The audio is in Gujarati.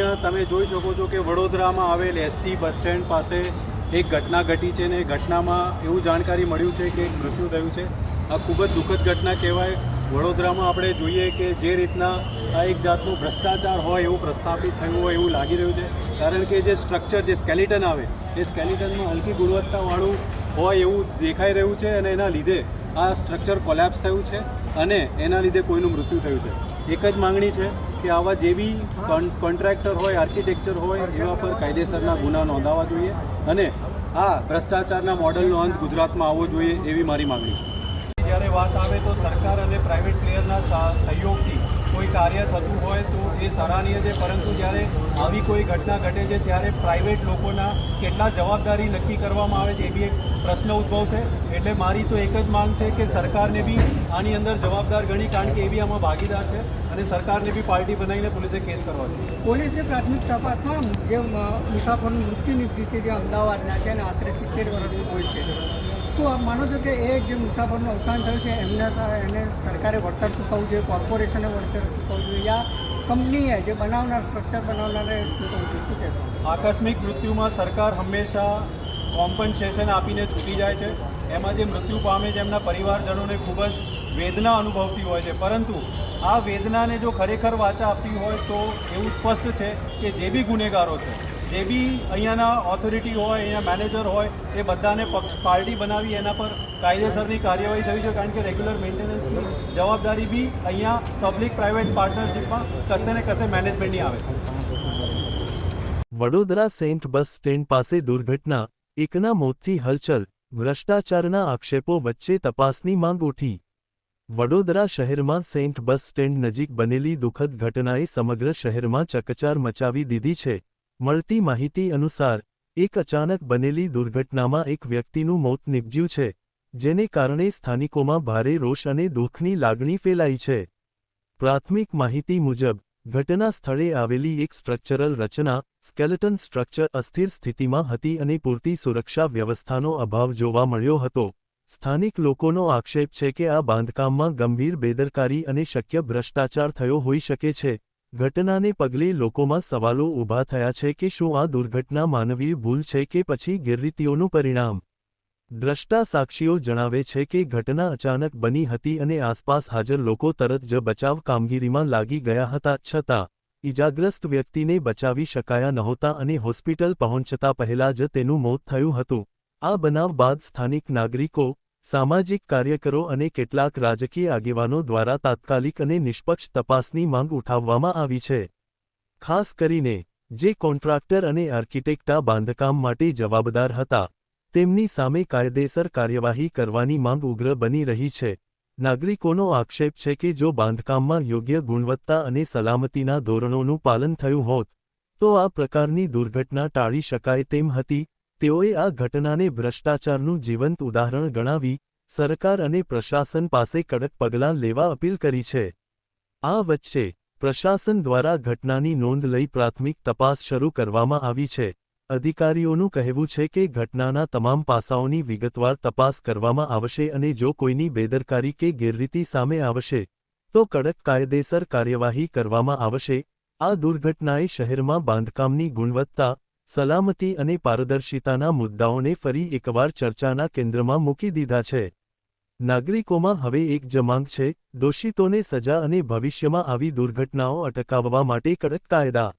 અહીંયા તમે જોઈ શકો છો કે વડોદરામાં આવેલ એસટી બસ સ્ટેન્ડ પાસે એક ઘટના ઘટી છે ને ઘટનામાં એવું જાણકારી મળ્યું છે કે એક મૃત્યુ થયું છે। આ ખૂબ જ દુઃખદ ઘટના કહેવાય। વડોદરામાં આપણે જોઈએ કે જે રીતના આ એક જાતનું ભ્રષ્ટાચાર હોય એવું પ્રસ્થાપિત થયું હોય એવું લાગી રહ્યું છે, કારણ કે જે સ્ટ્રક્ચર જે સ્કેલિટન આવે એ સ્કેલિટનમાં હલકી ગુણવત્તાવાળું હોય એવું દેખાઈ રહ્યું છે અને એના લીધે આ સ્ટ્રક્ચર કોલેપ્સ થયું છે અને એના લીધે કોઈનું મૃત્યુ થયું છે। એક જ માંગણી છે કે આવા જે બી કોન્ટ્રાક્ટર હોય, આર્કિટેક્ચર હોય, એવા પર કાયદેસરના ગુના નોંધાવા જોઈએ અને આ ભ્રષ્ટાચારના મોડલનો અંત ગુજરાતમાં આવવો જોઈએ એવી મારી માંગણી છે। જ્યારે વાત આવે તો સરકાર અને પ્રાઇવેટ પ્લેયરના સહયોગથી કોઈ કાર્ય થતું હોય તો એ સરાહનીય છે, પરંતુ જ્યારે આવી કોઈ ઘટના ઘટે છે ત્યારે પ્રાઇવેટ લોકોના કેટલા જવાબદારી નક્કી કરવામાં આવે છે એ બી એક પ્રશ્ન ઉદ્ભવશે। એટલે મારી તો એક જ માંગ છે કે સરકારને બી આની અંદર જવાબદાર ગણી, કારણ કે એ બી આમાં ભાગીદાર છે અને સરકારને બી પાર્ટી બનાવીને પોલીસે કેસ કરવા જોઈએ। પોલીસની પ્રાથમિક તપાસમાં જે મુસાફરનું મૃત્યુ નીપજ્યું છે જે અમદાવાદના છે અને આશરે 70 વર્ષનું કોઈ છે, શું આપ માનો છો કે એ જે મુસાફરનું અવસાન થયું છે એને સરકારે વળતર ચૂકવવું જોઈએ, કોર્પોરેશને વળતર ચૂકવવું જોઈએ, યા કંપનીએ જે બનાવનાર સ્ટ્રક્ચર બનાવનારે ચૂકવવું જોઈએ? શું કહેશો? આકસ્મિક મૃત્યુમાં સરકાર હંમેશા કોમ્પન્સેશન આપીને છૂટી જાય છે। એમાં જે મૃત્યુ પામે છે એમના પરિવારજનોને ખૂબ જ વેદના અનુભવતી હોય છે, પરંતુ આ વેદનાને જો ખરેખર વાચા આપવી હોય તો એવું સ્પષ્ટ છે કે જે બી ગુનેગારો છે, જે બી અહીંયાના ઓથોરિટી હોય, અહીંયા મેનેજર હોય, એ બધાને પાર્ટી બનાવી એના પર કાયદેસરની કાર્યવાહી થવી છે, કારણ કે રેગ્યુલર મેન્ટેનન્સની જવાબદારી બી અહીંયા પબ્લિક પ્રાઇવેટ પાર્ટનરશિપમાં કશે ને કશે મેનેજમેન્ટની આવે છે। વડોદરા સેન્ટ બસ સ્ટેન્ડ પાસે દુર્ઘટના, એકના મોતથી હલચલ, ભ્રષ્ટાચારના આક્ષેપો વચ્ચે તપાસની માંગ ઉઠી। વડોદરા શહેરમાં સેન્ટ બસ સ્ટેન્ડ નજીક બનેલી દુઃખદ ઘટનાએ સમગ્ર શહેરમાં ચકચાર મચાવી દીધી છે। મળતી માહિતી અનુસાર એક અચાનક બનેલી દુર્ઘટનામાં એક વ્યક્તિનું મોત નીપજ્યું છે, જેને કારણે સ્થાનિકોમાં ભારે રોષ અને દુઃખની લાગણી ફેલાઈ છે। પ્રાથમિક માહિતી મુજબ ઘટના સ્થળે આવેલી એક સ્ટ્રક્ચરલ રચના, સ્કેલેટન સ્ટ્રક્ચર અસ્થિર સ્થિતિમાં હતી અને પૂરતી સુરક્ષા વ્યવસ્થાનો અભાવ જોવા મળ્યો હતો। સ્થાનિક લોકોનો આક્ષેપ છે કે આ બાંધકામમાં ગંભીર બેદરકારી અને શક્ય ભ્રષ્ટાચાર થયો હોઈ શકે છે। ઘટનાને પગલે લોકોમાં સવાલો ઊભા થયા છે કે શું આ દુર્ઘટના માનવીય ભૂલ છે કે પછી ગેરરીતિઓનું પરિણામ? દ્રષ્ટા સાક્ષીઓ જણાવે છે કે ઘટના અચાનક બની હતી અને આસપાસ હાજર લોકો તરત જ બચાવ કામગીરીમાં લાગી ગયા હતા, છતાં ઇજાગ્રસ્ત વ્યક્તિને બચાવી શકાયા નહોતા અને હોસ્પિટલ પહોંચતા પહેલા જ તેનું મોત થયું હતું। આ બનાવ બાદ સ્થાનિક નાગરિકો, સામાજિક કાર્યકરો અને કેટલાક રાજકીય આગેવાનો દ્વારા તાત્કાલિક અને નિષ્પક્ષ તપાસની માંગ ઉઠાવવામાં આવી છે। ખાસ કરીને જે કોન્ટ્રાક્ટર અને આર્કિટેક્ટ આ બાંધકામ માટે જવાબદાર હતા, તેમની સામે કાયદેસર કાર્યવાહી કરવાની માંગ ઉગ્ર બની રહી છે। નાગરિકોનો આક્ષેપ છે કે જો બાંધકામમાં યોગ્ય ગુણવત્તા અને સલામતીના ધોરણોનું પાલન થયું હોત તો આ પ્રકારની દુર્ઘટના ટાળી શકાય તેમ હતી। તેઓએ આ ઘટનાને ભ્રષ્ટાચારનું જીવંત ઉદાહરણ ગણાવી સરકાર અને પ્રશાસન પાસે કડક પગલાં લેવા અપીલ કરી છે। આ વચ્ચે પ્રશાસન દ્વારા ઘટનાની નોંધ લઈ પ્રાથમિક તપાસ શરૂ કરવામાં આવી છે। અધિકારીઓનું કહેવું છે કે ઘટનાના તમામ પાસાઓની વિગતવાર તપાસ કરવામાં આવશે અને જો કોઈની બેદરકારી કે ગેરરીતિ સામે આવશે તો કડક કાયદેસર કાર્યવાહી કરવામાં આવશે। આ દુર્ઘટનાએ શહેરમાં બાંધકામની ગુણવત્તા, સલામતી અને પારદર્શિતાના મુદ્દાઓને ફરી એકવાર ચર્ચાના કેન્દ્રમાં મૂકી દીધા છે। નાગરિકોમાં હવે એક જ માંગ છે, દોષિતોને સજા અને ભવિષ્યમાં આવી દુર્ઘટનાઓ અટકાવવા માટે કડક કાયદા।